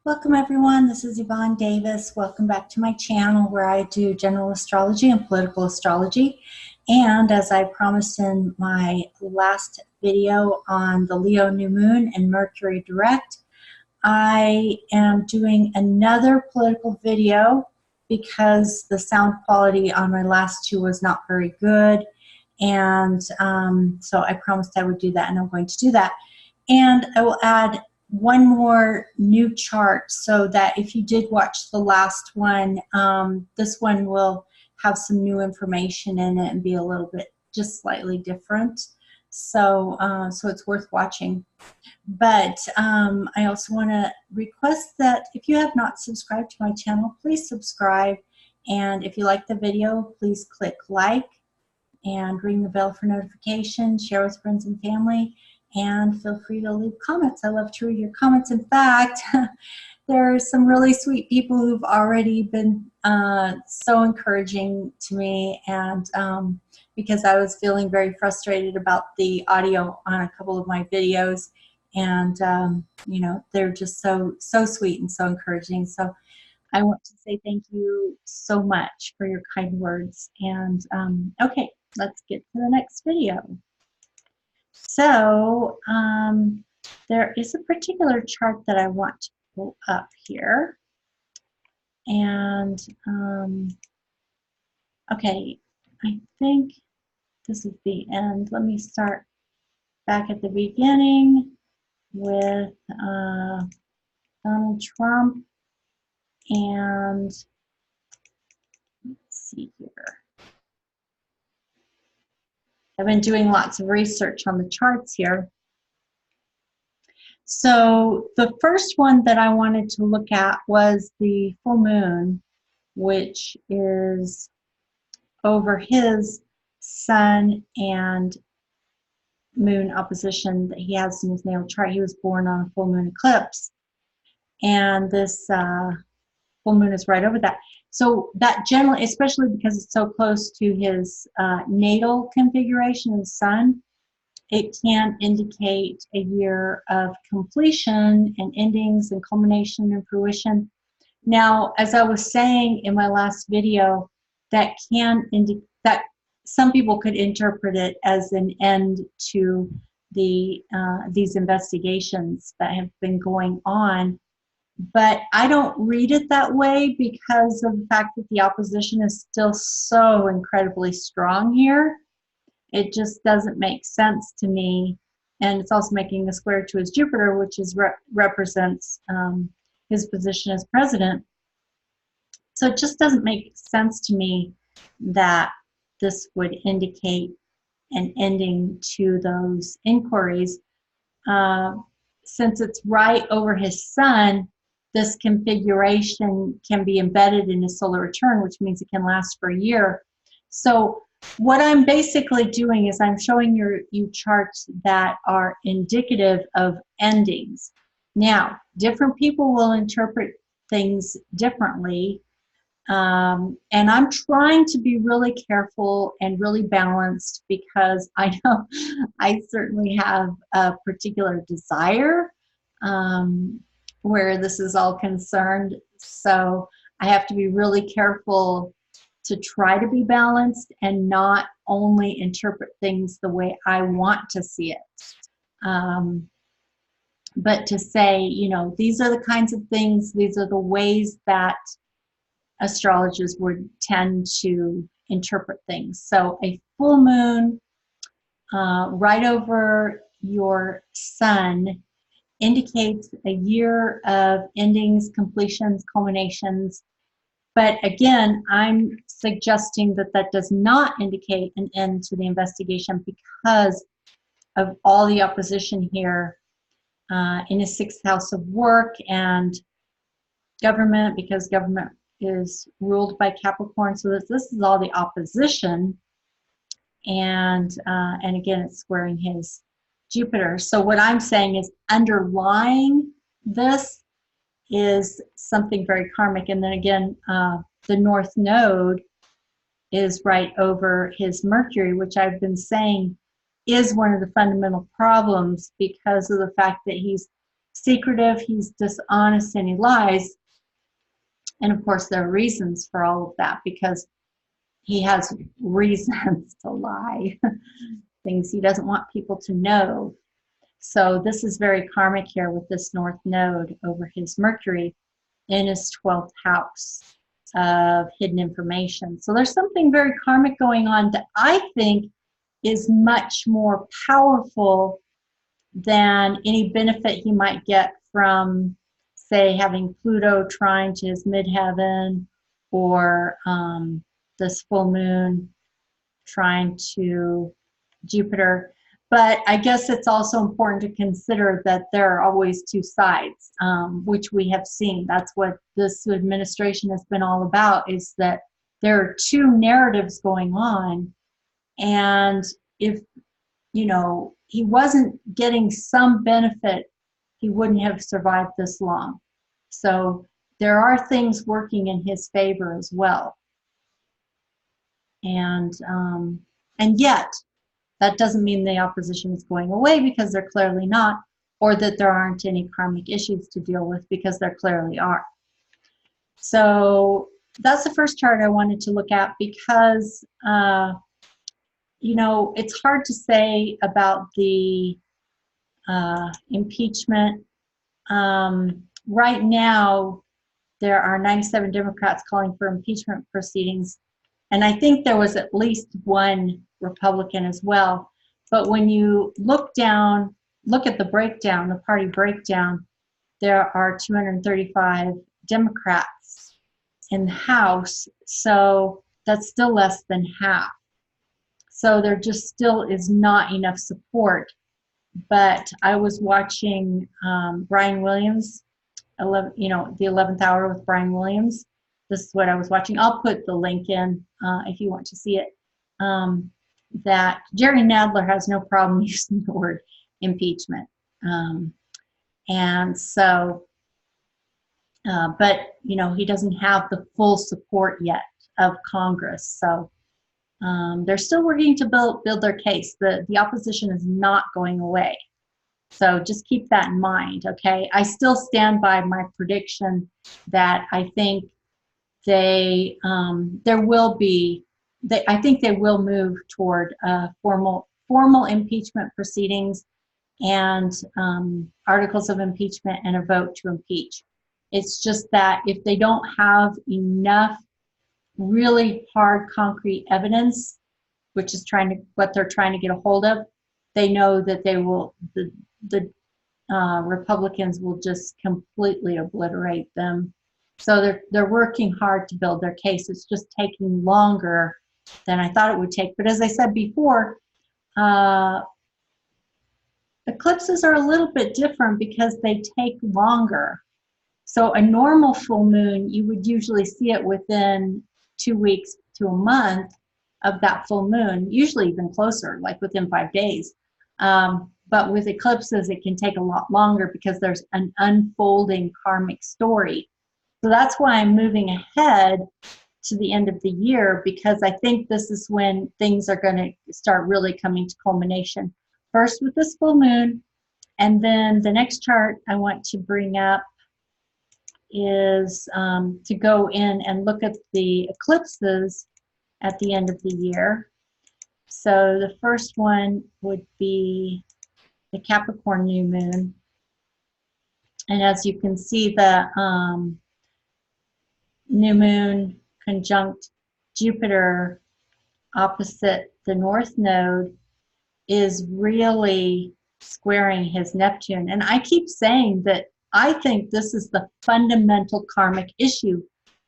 Welcome everyone, this is Yvonne Davis. Welcome back to my channel where I do general astrology and political astrology. And as I promised in my last video on the Leo new moon and Mercury direct, I am doing another political video because the sound quality on my last two was not very good. And so I promised I would do that, and I'm going to do that. And I will add one more new chart so that if you did watch the last one, this one will have some new information in it and be a little bit just slightly different. So, so it's worth watching. But I also want to request that if you have not subscribed to my channel, please subscribe. And if you like the video, please click like and ring the bell for notifications, share with friends and family, and feel free to leave comments. I love to read your comments. In fact, there are some really sweet people who've already been so encouraging to me, and because I was feeling very frustrated about the audio on a couple of my videos, and you know, they're just so sweet and so encouraging. So I want to say thank you so much for your kind words. And okay, let's get to the next video. So there is a particular chart that I want to pull up here. And okay, I think this is the end. Let me start back at the beginning with Donald Trump. And let's see here. I've been doing lots of research on the charts here. So the first one that I wanted to look at was the full moon, which is over his sun and moon opposition that he has in his natal chart. He was born on a full moon eclipse, and this full moon is right over that. So that generally, especially because it's so close to his natal configuration and sun, it can indicate a year of completion and endings and culmination and fruition. Now, as I was saying in my last video, that can indicate that some people could interpret it as an end to the these investigations that have been going on. But I don't read it that way because of the fact that the opposition is still so incredibly strong here. It just doesn't make sense to me. And it's also making a square to his Jupiter, which is represents his position as president. So it just doesn't make sense to me that this would indicate an ending to those inquiries. Since it's right over his sun, this configuration can be embedded in his solar return, which means it can last for a year. So what I'm basically doing is I'm showing you charts that are indicative of endings. Now, different people will interpret things differently, and I'm trying to be really careful and really balanced because I know I certainly have a particular desire where this is all concerned. So I have to be really careful to try to be balanced and not only interpret things the way I want to see it. But to say, you know, these are the kinds of things, these are the ways that astrologers would tend to interpret things. So a full moon right over your sun indicates a year of endings, completions, culminations. But again, I'm suggesting that that does not indicate an end to the investigation because of all the opposition here in his sixth house of work and government, because government is ruled by Capricorn. So this is all the opposition. And again, it's squaring his Jupiter. So what I'm saying is underlying this is something very karmic. And then again, the North Node is right over his Mercury, which I've been saying is one of the fundamental problems because of the fact that he's secretive, he's dishonest, and he lies. And of course, there are reasons for all of that because he has reasons to lie, things he doesn't want people to know. So this is very karmic here with this North Node over his Mercury in his 12th house of hidden information. So there's something very karmic going on that I think is much more powerful than any benefit he might get from, say, having Pluto trine to his midheaven, or this full moon trine to Jupiter. But I guess it's also important to consider that there are always two sides, which we have seen. That's what this administration has been all about, is that there are two narratives going on. And if, you know, he wasn't getting some benefit, he wouldn't have survived this long. So there are things working in his favor as well. And yet, that doesn't mean the opposition is going away, because they're clearly not, or that there aren't any karmic issues to deal with, because there clearly are. So that's the first chart I wanted to look at, because you know, it's hard to say about the impeachment. Right now, there are 97 Democrats calling for impeachment proceedings, and I think there was at least one Republican as well. But when you look down, look at the breakdown, the party breakdown, there are 235 Democrats in the House, so that's still less than half. So there just still is not enough support. But I was watching Brian Williams, you know, the 11th hour with Brian Williams. This is what I was watching. I'll put the link in if you want to see it. That Jerry Nadler has no problem using the word impeachment. And so, but, you know, he doesn't have the full support yet of Congress. So they're still working to build their case. The opposition is not going away. So just keep that in mind, okay? I still stand by my prediction that I think I think they will move toward formal impeachment proceedings and articles of impeachment and a vote to impeach. It's just that if they don't have enough really hard, concrete evidence, which is what they're trying to get a hold of, they know that they will, the Republicans will just completely obliterate them. So they're working hard to build their case. It's just taking longer than I thought it would take. But as I said before, eclipses are a little bit different because they take longer. So a normal full moon, you would usually see it within 2 weeks to a month of that full moon, usually even closer, like within 5 days. But with eclipses, it can take a lot longer because there's an unfolding karmic story. So that's why I'm moving ahead to the end of the year, because I think this is when things are going to start really coming to culmination. First with this full moon, and then the next chart I want to bring up is to go in and look at the eclipses at the end of the year. So the first one would be the Capricorn new moon. And as you can see, the new moon conjunct Jupiter opposite the North Node is really squaring his Neptune. And I keep saying that I think this is the fundamental karmic issue,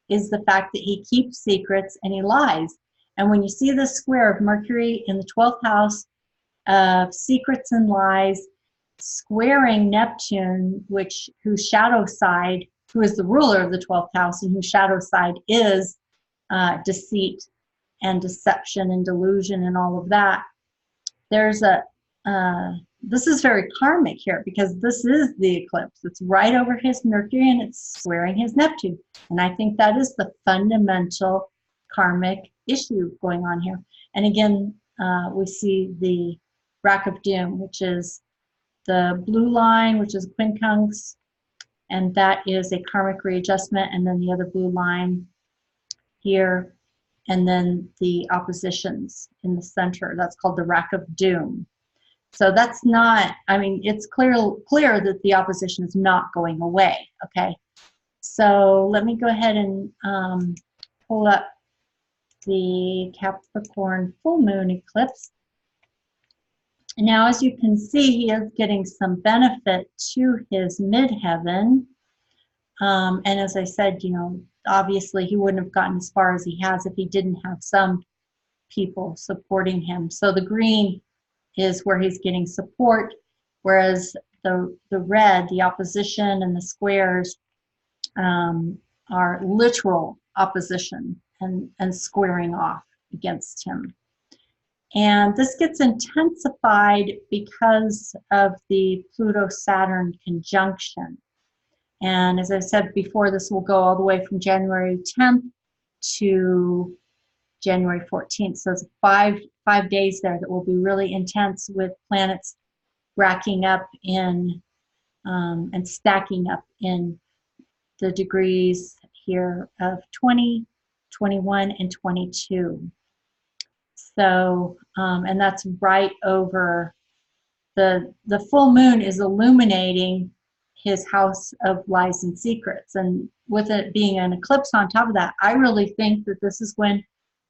is the fact that he keeps secrets and he lies. And when you see the square of Mercury in the 12th house of secrets and lies squaring Neptune, whose shadow side, who is the ruler of the 12th house and whose shadow side is deceit and deception and delusion and all of that, there's this is very karmic here, because this is the eclipse. It's right over his Mercury and it's squaring his Neptune. And I think that is the fundamental karmic issue going on here. And again, we see the rack of doom, which is the blue line, which is quincunx, and that is a karmic readjustment, and then the other blue line here, and then the oppositions in the center. That's called the rack of doom. So that's not, I mean, it's clear that the opposition is not going away, okay? So let me go ahead and pull up the Capricorn full moon eclipse. And now, as you can see, he is getting some benefit to his midheaven. And as I said, you know, obviously he wouldn't have gotten as far as he has if he didn't have some people supporting him. So the green is where he's getting support, whereas the red, the opposition, and the squares are literal opposition and squaring off against him. And this gets intensified because of the Pluto-Saturn conjunction. And as I said before, this will go all the way from January 10th to January 14th. So it's five days there that will be really intense, with planets racking up in and stacking up in the degrees here of 20, 21, and 22. So, and that's right over the full moon is illuminating his house of lies and secrets. And with it being an eclipse on top of that, I really think that this is when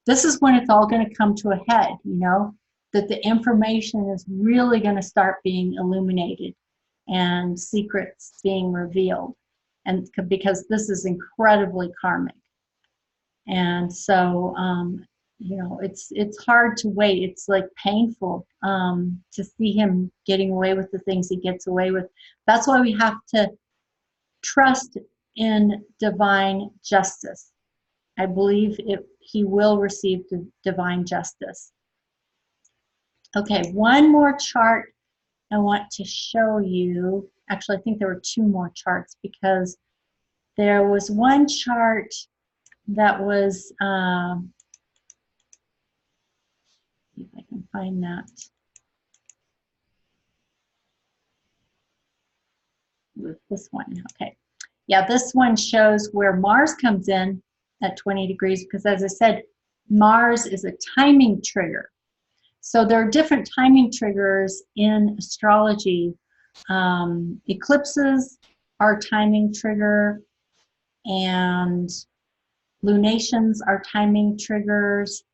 it's all going to come to a head, you know, that the information is really going to start being illuminated and secrets being revealed. And because this is incredibly karmic. And so, you know, it's hard to wait. It's like painful to see him getting away with the things he gets away with. That's why we have to trust in divine justice. I believe he will receive divine justice. Okay, one more chart I want to show you. Actually, I think there were two more charts, because there was one chart that was, see if I can find that. With this one, okay. Yeah, this one shows where Mars comes in at 20 degrees, because as I said, Mars is a timing trigger. So there are different timing triggers in astrology. Eclipses are timing trigger, and lunations are timing triggers,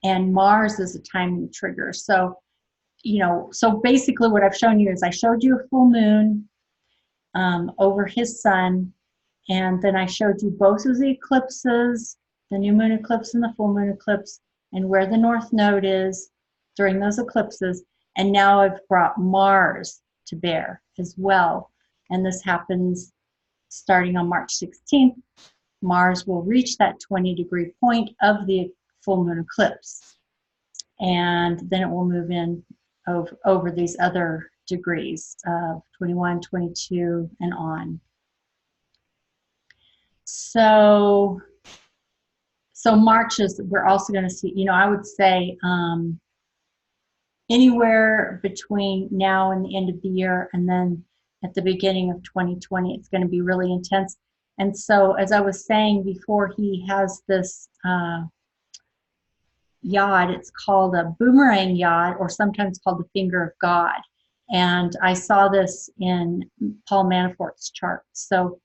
and Mars is a timing trigger. So, you know, so basically what I've shown you is I showed you a full moon over his sun, and then I showed you both of the eclipses, the new moon eclipse and the full moon eclipse, and where the North Node is during those eclipses. And now I've brought Mars to bear as well. And this happens starting on March 16th. Mars will reach that 20-degree point of the full moon eclipse. And then it will move in over these other degrees of 21, 22, and on. So March is, we're also going to see, you know, I would say anywhere between now and the end of the year, and then at the beginning of 2020, it's going to be really intense. And so, as I was saying before, he has this yod. It's called a boomerang yod, or sometimes called the finger of God. And I saw this in Paul Manafort's chart. So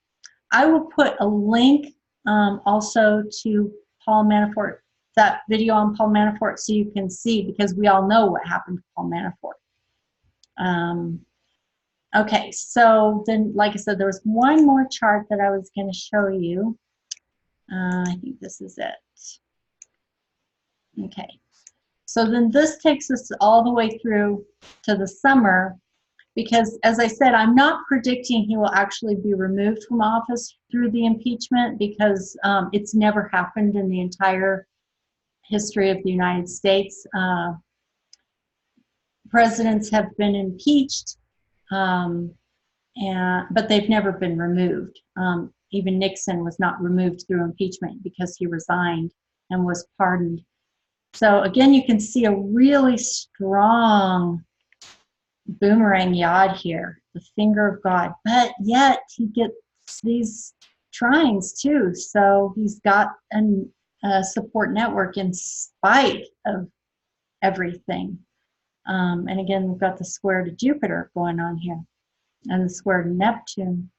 I will put a link also to Paul Manafort, that video on Paul Manafort, so you can see, because we all know what happened to Paul Manafort. Okay, so then, like I said, there was one more chart that I was going to show you. I think this is it. Okay, so then this takes us all the way through to the summer, because as I said, I'm not predicting he will actually be removed from office through the impeachment, because it's never happened in the entire history of the United States. Presidents have been impeached, but they've never been removed. Even Nixon was not removed through impeachment because he resigned and was pardoned. So again, you can see a really strong boomerang yod here, the finger of God, but yet he gets these trines too. So he's got a support network in spite of everything. And again, we've got the square to Jupiter going on here and the square to Neptune.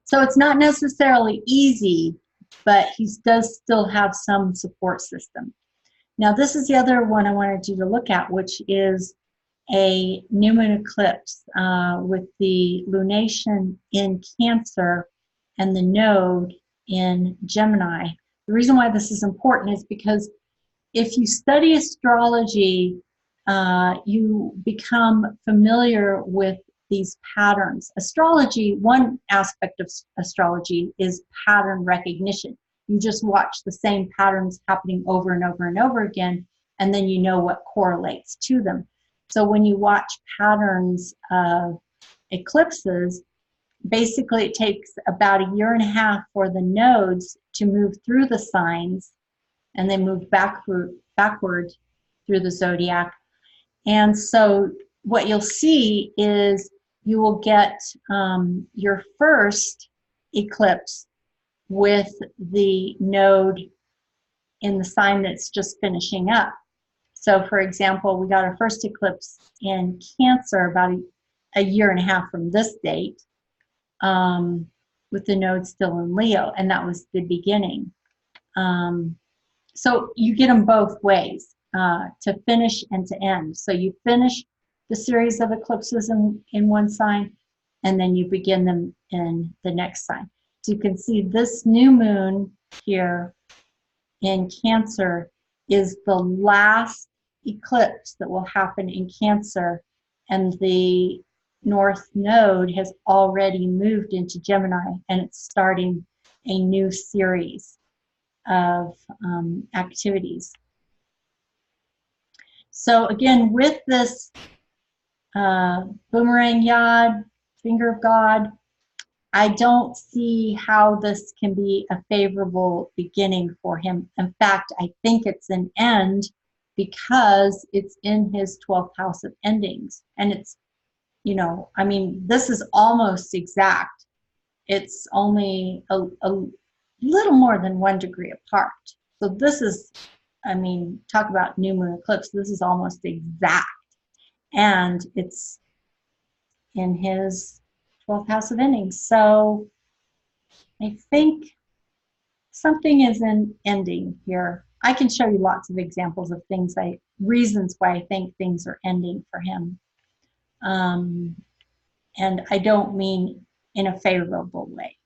So it's not necessarily easy, but he does still have some support system. Now, this is the other one I wanted you to look at, which is a new moon eclipse with the lunation in Cancer and the node in Gemini. The reason why this is important is because if you study astrology, you become familiar with these patterns. Astrology, one aspect of astrology is pattern recognition. You just watch the same patterns happening over and over and over again, and then you know what correlates to them. So when you watch patterns of eclipses, basically it takes about 1.5 years for the nodes to move through the signs, and they move backward through the zodiac. And so what you'll see is you will get your first eclipse with the node in the sign that's just finishing up. So for example, we got our first eclipse in Cancer about 1.5 years from this date, with the node still in Leo, and that was the beginning. So you get them both ways, to finish and to end. So you finish the series of eclipses in one sign, and then you begin them in the next sign. So you can see this new moon here in Cancer is the last eclipse that will happen in Cancer, and the North Node has already moved into Gemini, and it's starting a new series of activities. So again, with this boomerang yod, finger of God, I don't see how this can be a favorable beginning for him. In fact, I think it's an end because it's in his 12th house of endings. And it's, you know, I mean, this is almost exact. It's only a little more than 1 degree apart. So this is, I mean, talk about new moon eclipse. This is almost exact. And it's in his 12th house of endings. So I think something is ending here. I can show you lots of examples of things, reasons why I think things are ending for him. And I don't mean in a favorable way.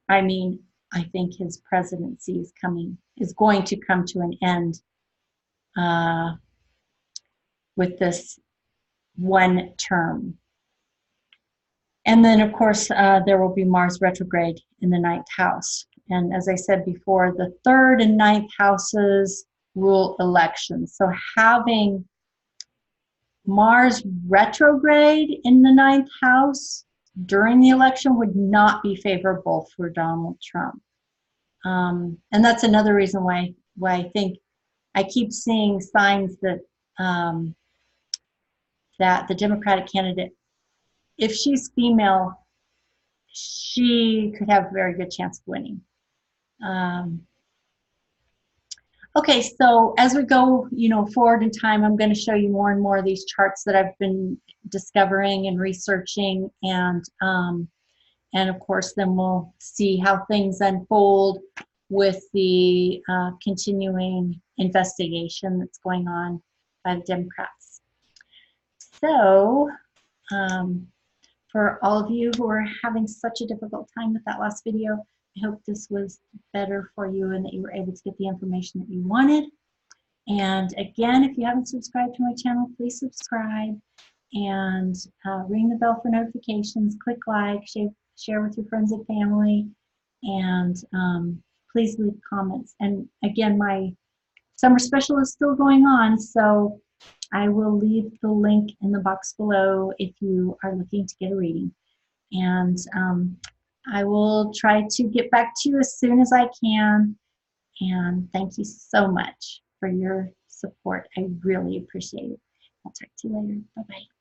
I mean, I think his presidency is going to come to an end with this one term. And then, of course, there will be Mars retrograde in the 9th house. And as I said before, the 3rd and 9th houses rule elections. So having Mars retrograde in the 9th house during the election would not be favorable for Donald Trump. And that's another reason why I think I keep seeing signs that that the Democratic candidate, if she's female, she could have a very good chance of winning. Okay, so as we go, forward in time, I'm going to show you more and more of these charts that I've been discovering and researching, and of course, then we'll see how things unfold with the continuing investigation that's going on by the Democrats. So, for all of you who are having such a difficult time with that last video, I hope this was better for you and that you were able to get the information that you wanted. And again, if you haven't subscribed to my channel, please subscribe and ring the bell for notifications, click like, share with your friends and family, and please leave comments. And again, my summer special is still going on, so I will leave the link in the box below if you are looking to get a reading. And I will try to get back to you as soon as I can. And thank you so much for your support. I really appreciate it. I'll talk to you later. Bye-bye.